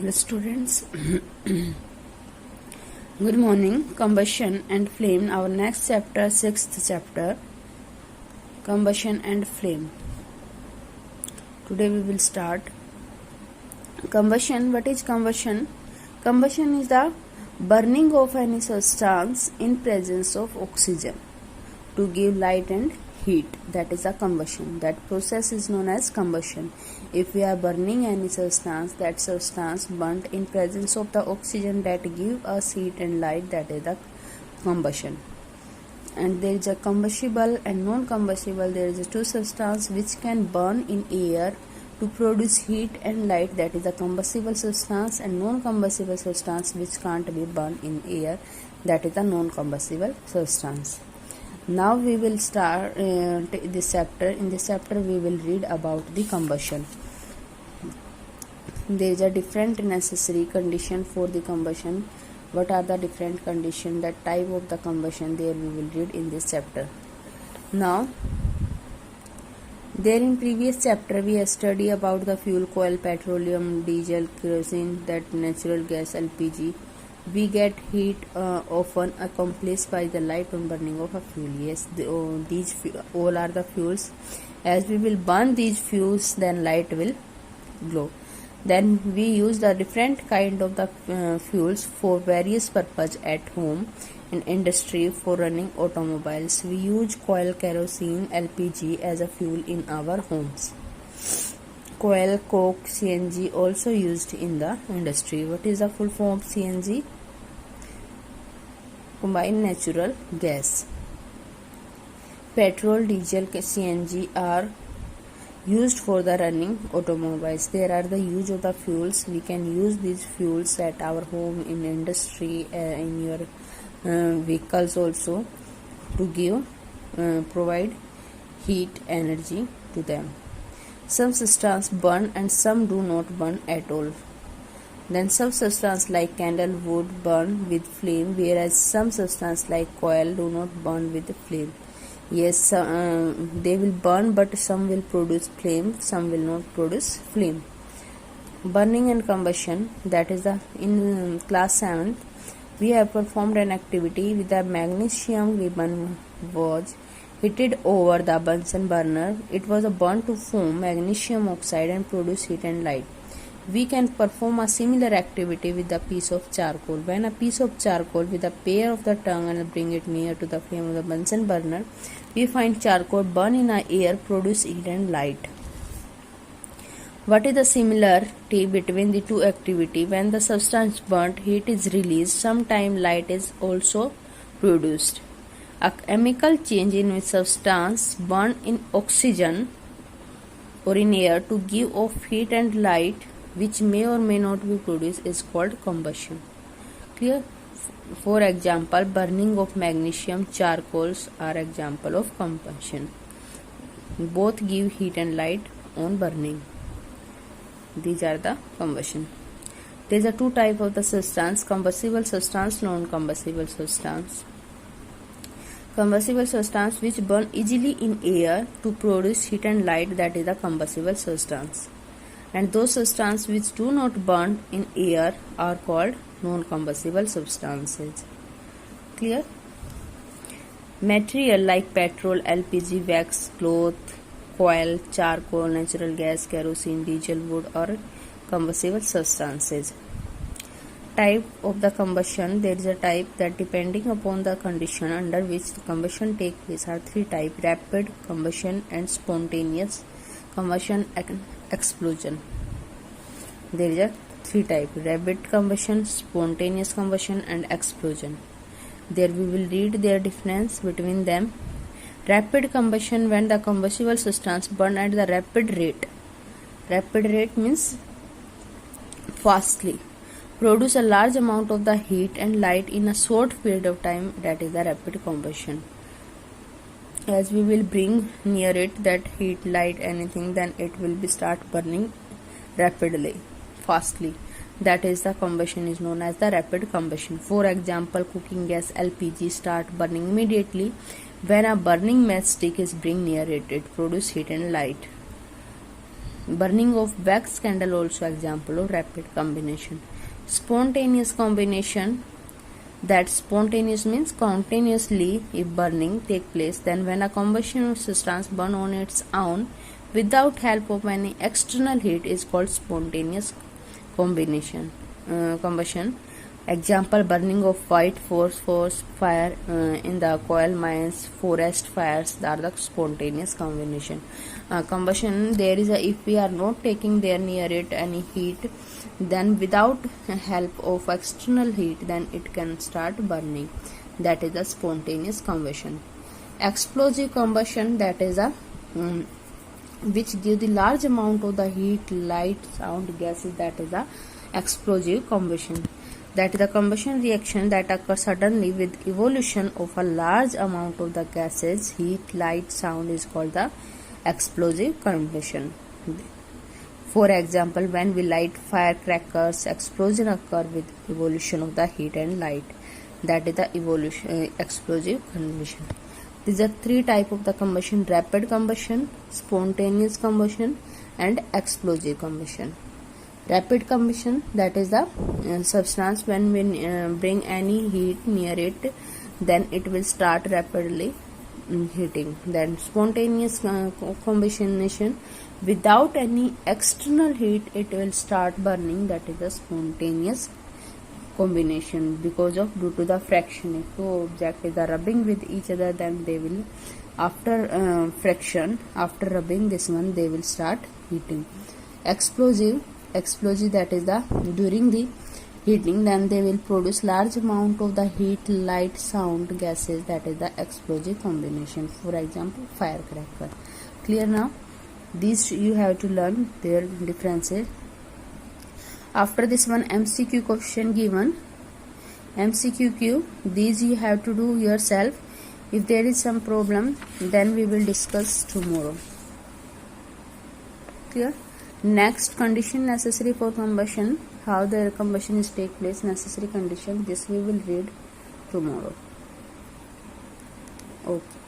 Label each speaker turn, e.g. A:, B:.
A: Hello students, good morning. Combustion and flame. Our next chapter, 6th chapter, combustion and flame. Today we will start combustion. What is combustion? Combustion is the burning of any substance in presence of oxygen to give light and heat. That is a combustion. That process is known as combustion. If we are burning any substance, that substance burnt in presence of the oxygen that give us heat and light, that is the combustion. And there is a combustible and non-combustible. There is a two substance which can burn in air to produce heat and light, that is a combustible substance, and non-combustible substance which can't be burned in air, that is a non-combustible substance. Now we will start this chapter. In this chapter we will read about the combustion. There is a different necessary condition for the combustion. What are the different conditions, that type of the combustion, there we will read in this chapter. Now, there in previous chapter we have studied about the fuel coil, petroleum, diesel, kerosene, that natural gas, LPG. We get heat often accomplished by the light on burning of a fuel. Yes, these all are the fuels. As we will burn these fuels, then light will glow. Then we use the different kind of the fuels for various purpose at home, in industry, for running automobiles. We use coal, kerosene, LPG as a fuel in our homes. Coal, coke, CNG also used in the industry. What is the full form of CNG? Combined natural gas. Petrol, diesel, CNG are used for the running automobiles. There are the use of the fuels. We can use these fuels at our home, in industry, in your vehicles also, to give provide heat, energy to them. Some substances burn and some do not burn at all. Then some substances like candle wood burn with flame, whereas some substances like coal do not burn with flame. Yes, they will burn, but some will produce flame, some will not produce flame. Burning and combustion, that is in class 7th, we have performed an activity with a magnesium ribbon was heated over the Bunsen burner. It was burnt to form magnesium oxide and produce heat and light. We can perform a similar activity with a piece of charcoal. When a piece of charcoal with a pair of the tongue and bring it near to the flame of the Bunsen burner, we find charcoal burn in our air, produce heat and light. What is the similarity between the two activities? When the substance burnt, heat is released, sometimes light is also produced. A chemical change in which substance burn in oxygen or in air to give off heat and light, which may or may not be produced, is called combustion. Clear? For example, burning of magnesium charcoals are example of combustion. Both give heat and light on burning. These are the combustion. There is a two type of the substance: combustible substance, non-combustible substance. Combustible substance which burn easily in air to produce heat and light, that is the combustible substance. And those substances which do not burn in air are called non-combustible substances. Clear? Material like petrol, LPG, wax, cloth, coal, charcoal, natural gas, kerosene, diesel, wood are combustible substances. Type of the combustion, there is a type that depending upon the condition under which the combustion takes place are three types: rapid combustion and spontaneous combustion and explosion. There is a three types: rapid combustion, spontaneous combustion and explosion. There we will read their difference between them. Rapid combustion, when the combustible substance burn at the rapid rate. Rapid rate means fastly. Produce a large amount of the heat and light in a short period of time, that is the rapid combustion. As we will bring near it that heat, light, anything, then it will be start burning rapidly, fastly. That is the combustion is known as the rapid combustion. For example, cooking gas LPG start burning immediately when a burning matchstick is bring near it. It produce heat and light. Burning of wax candle also example of rapid combination. Spontaneous combination, that spontaneous means continuously. If burning take place, then when a combustion substance burn on its own without help of any external heat is called spontaneous combustion. Example, burning of white phosphorus fire in the coal mines, forest fires, are the spontaneous combustion. There is a, if we are not taking there near it any heat, then without help of external heat, then it can start burning. That is a spontaneous combustion. Explosive combustion, that is a which give the large amount of the heat, light, sound, gases, that is a explosive combustion. That is the combustion reaction that occurs suddenly with evolution of a large amount of the gases, heat, light, sound is called the explosive combustion. For example, when we light firecrackers, explosion occur with evolution of the heat and light. That is the explosive combustion. These are three types of the combustion: rapid combustion, spontaneous combustion, and explosive combustion. Rapid combustion, that is the substance when we bring any heat near it, then it will start rapidly heating. Then spontaneous combustion, without any external heat it will start burning. That is the spontaneous combination, because of due to the friction. If two objects are rubbing with each other, then they will, after friction, after rubbing this one, they will start heating. Explosive, that is the during the heating, then they will produce large amount of the heat, light, sound, gases. That is the explosive combination. For example, firecracker. Clear now? These you have to learn their differences. After this one, MCQ question given. MCQ, these you have to do yourself. If there is some problem, then we will discuss tomorrow. Clear? Next, condition necessary for combustion. How the combustion is take place, necessary condition. This we will read tomorrow. Okay.